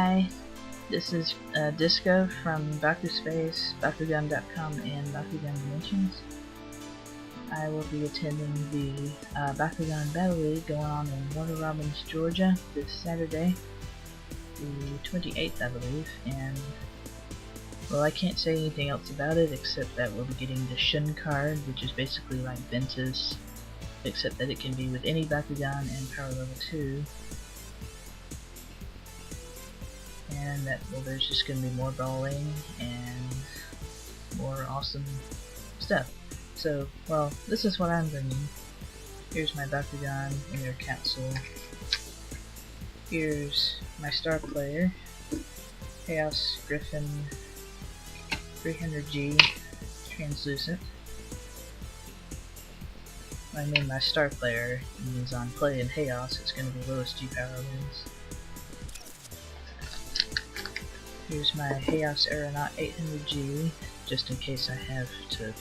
Hi, this is Disco from Bakuspace, Bakugan.com, and Bakugan Dimensions. I will be attending the Bakugan Battle League going on in Warner Robins, Georgia this Saturday, the 28th I believe, and well, I can't say anything else about it except that we'll be getting the Shun card, which is basically like Ventus, except that it can be with any Bakugan and power level 2. And that, well, there's just going to be more brawling and more awesome stuff. So, well, this is what I'm bringing. Here's my Bakugan in their capsule. Here's my star player, Chaos Griffin 300G translucent. I mean my star player means on play in Chaos, it's going to be lowest G power wins. Here's my Chaos Aeronaut 800G, just in case I have to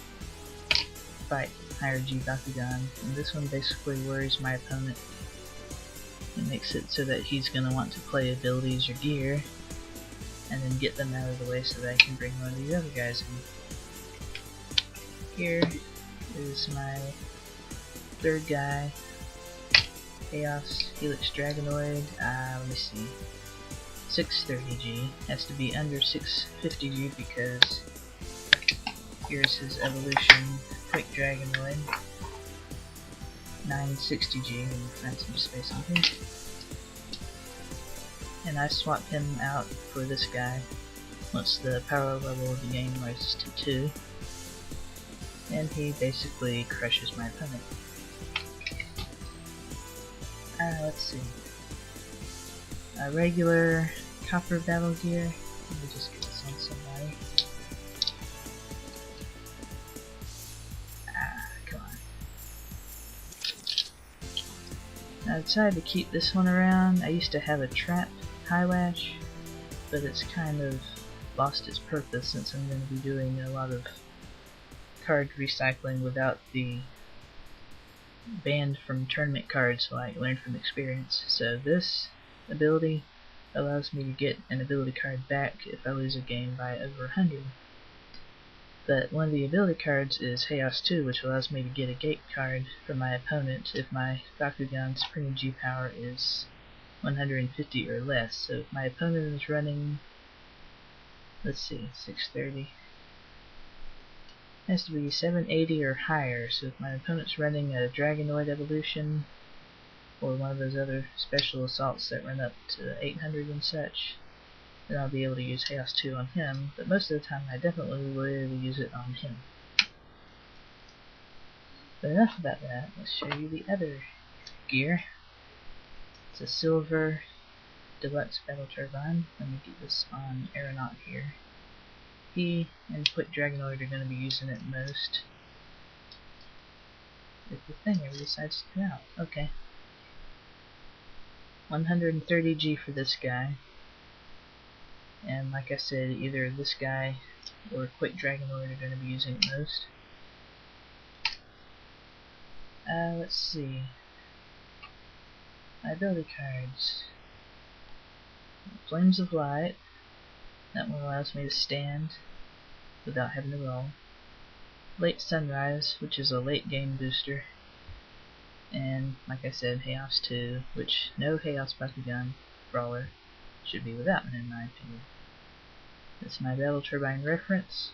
fight higher G Bakugan. And this one basically worries my opponent. It makes it so that he's going to want to play abilities or gear, and then get them out of the way so that I can bring one of these other guys in. Here is my third guy, Chaos Helix Dragonoid. Let me see. 630G, has to be under 650G because here's his evolution, Quick Dragonoid, 960G, and find some space on him. And I swapped him out for this guy once the power level of the game rises to 2, and he basically crushes my opponent. Let's see. A regular copper battle gear. Let me just get this on somebody. Come on. I decided to keep this one around. I used to have a trap high lash, but it's kind of lost its purpose since I'm going to be doing a lot of card recycling without the banned from tournament cards like Learn from Experience. So this ability allows me to get an ability card back if I lose a game by over 100. But one of the ability cards is Chaos 2, which allows me to get a gate card from my opponent if my Bakugan's Supreme G power is 150 or less. So if my opponent is running, let's see, 630, it has to be 780 or higher. So if my opponent's running a Dragonoid evolution, or one of those other special assaults that run up to 800 and such, then I'll be able to use Chaos 2 on him, but most of the time I definitely will use it on him. But enough about that, let's show you the other gear. It's a silver deluxe battle turbine. Let me get this on Aeronaut here. He and Quick Dragonoid are going to be using it most. If the thing ever decides to come out. Okay. 130G for this guy, and like I said, either this guy or Quick Dragonoid are going to be using it most. Let's see. My ability cards. Flames of Light. That one allows me to stand without having to roll. Late Sunrise, which is a late game booster. And like I said, Chaos 2, which no Chaos Bakugan brawler should be without, in my opinion. That's my Battle Turbine reference.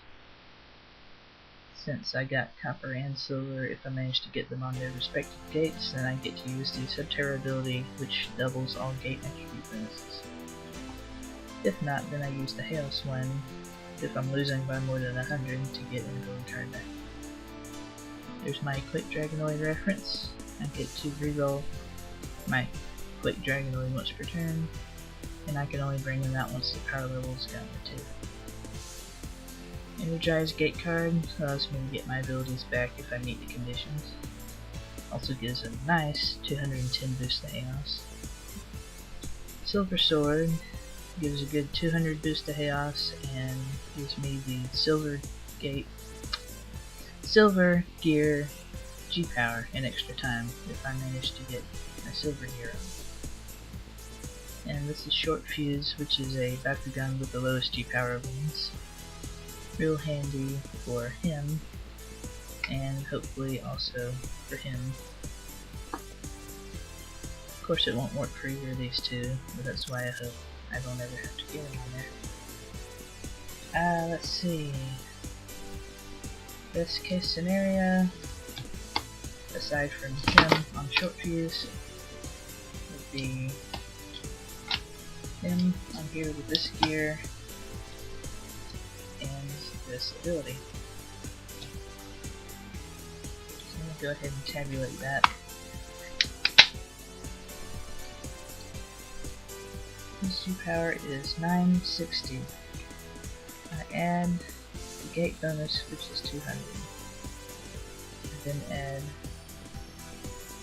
Since I got copper and silver, if I manage to get them on their respective gates, then I get to use the Subterra ability, which doubles all gate attribute bonuses. If not, then I use the Chaos one if I'm losing by more than 100 to get an ability card back. There's my Quick Dragonoid reference. I get to reroll my Quick Dragonoid once per turn, and I can only bring them out once the power level's gotten to 2. Energized Gate card allows me to get my abilities back if I meet the conditions. Also gives a nice 210 boost to Chaos. Silver Sword gives a good 200 boost to Chaos and gives me the Silver Gear G-Power in extra time if I manage to get a silver hero. and this is short fuse, which is a Bakugan with the lowest G power ones. Real handy for him, and hopefully also for him. Of course it won't work for either of these two, but that's why I hope I don't ever have to get him on there. Let's see. Best case scenario, aside from him on short fuse, would be him on here with this gear and this ability. So I'm going to go ahead and tabulate that. His G power is 960. I add the gate bonus, which is 200. I then add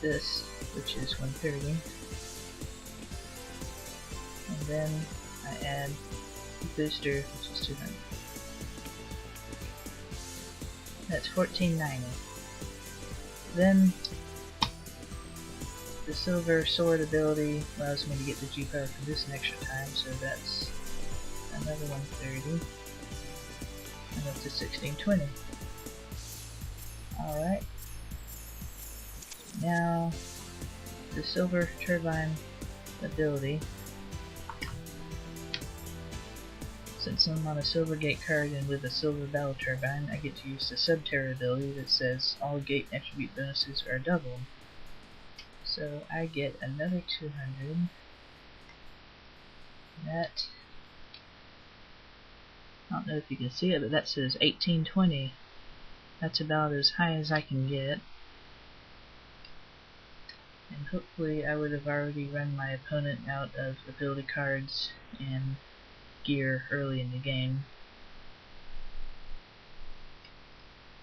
this, which is 130. And then I add the booster, which is 200. That's 1490. Then the silver sword ability allows me to get the G power for this an extra time, so that's another 130. And up to 1620. Alright. Now the silver turbine ability. Since I'm on a silver gate card and with a silver battle turbine, I get to use the Subterra ability that says all gate attribute bonuses are doubled. So I get another 200. That, I don't know if you can see it, but that says 1820. That's about as high as I can get. And hopefully I would have already run my opponent out of ability cards and gear early in the game,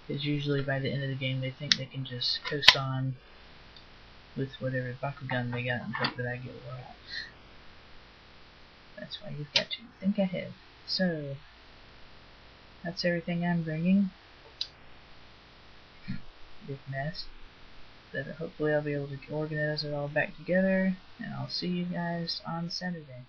because usually by the end of the game they think they can just coast on with whatever Bakugan they got and hope that I get well. That's why you've got to think ahead. So that's everything I'm bringing. Big mess, but hopefully I'll be able to organize it all back together, and I'll see you guys on Saturday.